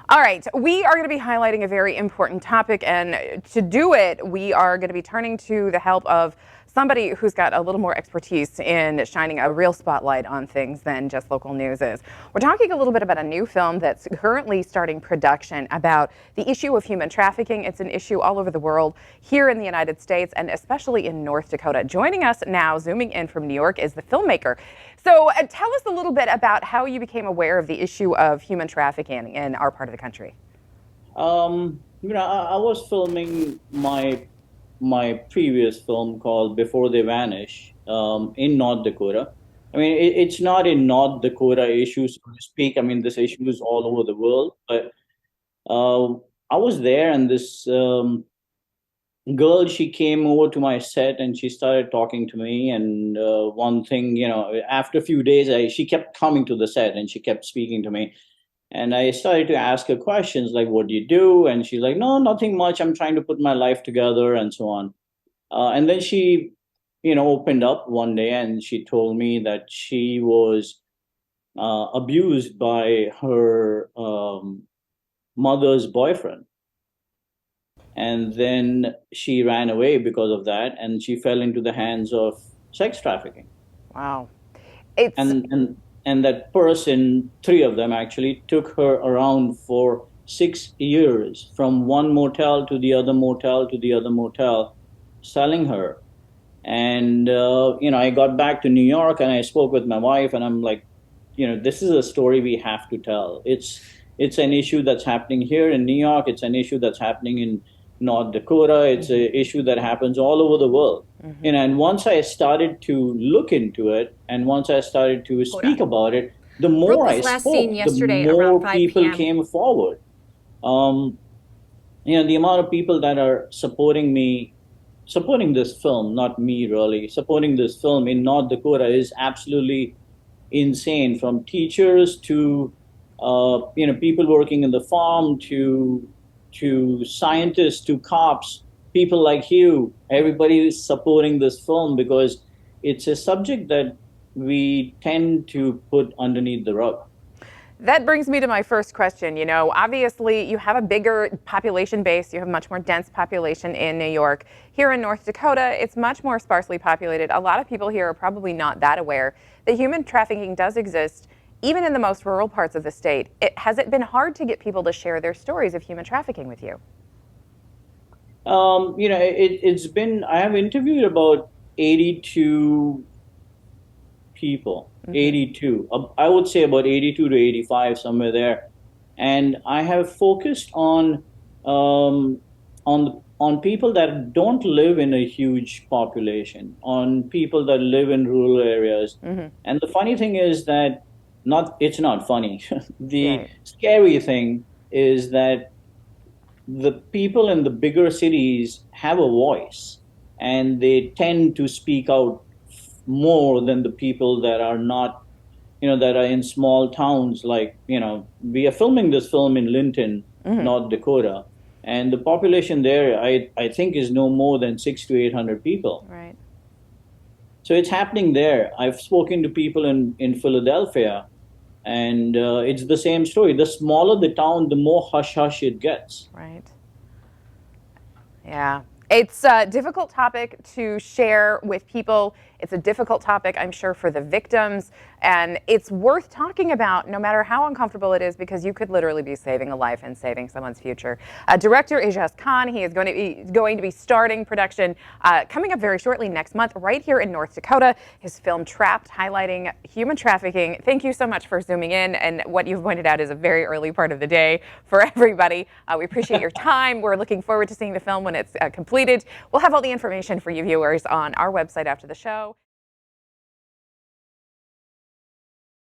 All right, we are going to be highlighting a very important topic, and to do it, we are going to be turning to the help of somebody who's got a little more expertise in shining a real spotlight on things than just local news is. We're talking a little bit about a new film that's currently starting production about the issue of human trafficking. It's an issue all over the world, here in the United States, and especially in North Dakota. Joining us now, zooming in from New York, is the filmmaker. So tell us a little bit about how you became aware of the issue of human trafficking in our part of the country. I was filming my previous film called Before They Vanish in North Dakota. I mean, it's not a North Dakota issue, so to speak. I mean, this issue is all over the world. But uh, I was there, and this girl, she came over to my set, and she started talking to me. And one thing, after a few days, she kept coming to the set, and she kept speaking to me. And I started to ask her questions like, what do you do? And she's like, no, nothing much. I'm trying to put my life together and so on. And then she, opened up one day and she told me that she was abused by her mother's boyfriend. And then she ran away because of that, and she fell into the hands of sex trafficking. Wow. It's And that person, three of them actually, took her around for 6 years from one motel to the other motel to the other motel, selling her. And I got back to New York and I spoke with my wife, and I'm like, this is a story we have to tell. It's an issue that's happening here in New York. It's an issue that's happening in North Dakota. It's an issue that happens all over the world. And once I started to look into it, and once I started to speak about it, the Brooke more was I last seen spoke, the yesterday around more 5 people p.m. came forward. Um, the amount of people that are supporting this film, not me really, supporting this film in North Dakota is absolutely insane. From teachers to people working in the farm to scientists to cops, people like you, everybody is supporting this film because it's a subject that we tend to put underneath the rug. That brings me to my first question. Obviously you have a bigger population base, you have a much more dense population in New York. Here in North Dakota, it's much more sparsely populated. A lot of people here are probably not that aware that human trafficking does exist, even in the most rural parts of the state. Has it been hard to get people to share their stories of human trafficking with you? It's been, I have interviewed about 82 people, Hmm. 82. I would say about 82 to 85, somewhere there. And I have focused on people that don't live in a huge population, on people that live in rural areas. Hmm. And the funny thing is that not it's not funny. The Right. scary thing is that the people in the bigger cities have a voice, and they tend to speak out more than the people that are not, that are in small towns. Like, we are filming this film in Linton, Hmm. North Dakota, and the population there, I think, is no more than 600 to 800 people. Right. So it's happening there. I've spoken to people in Philadelphia, and it's the same story. The smaller the town, the more hush hush it gets. Right. Yeah. It's a difficult topic to share with people. It's a difficult topic, I'm sure, for the victims. And it's worth talking about no matter how uncomfortable it is, because you could literally be saving a life and saving someone's future. Director Ejaz Khan, he is going to be starting production coming up very shortly next month right here in North Dakota. His film Trapped, highlighting human trafficking. Thank you so much for zooming in. And what you've pointed out is a very early part of the day for everybody. We appreciate your time. We're looking forward to seeing the film when it's completed. We'll have all the information for you viewers on our website after the show.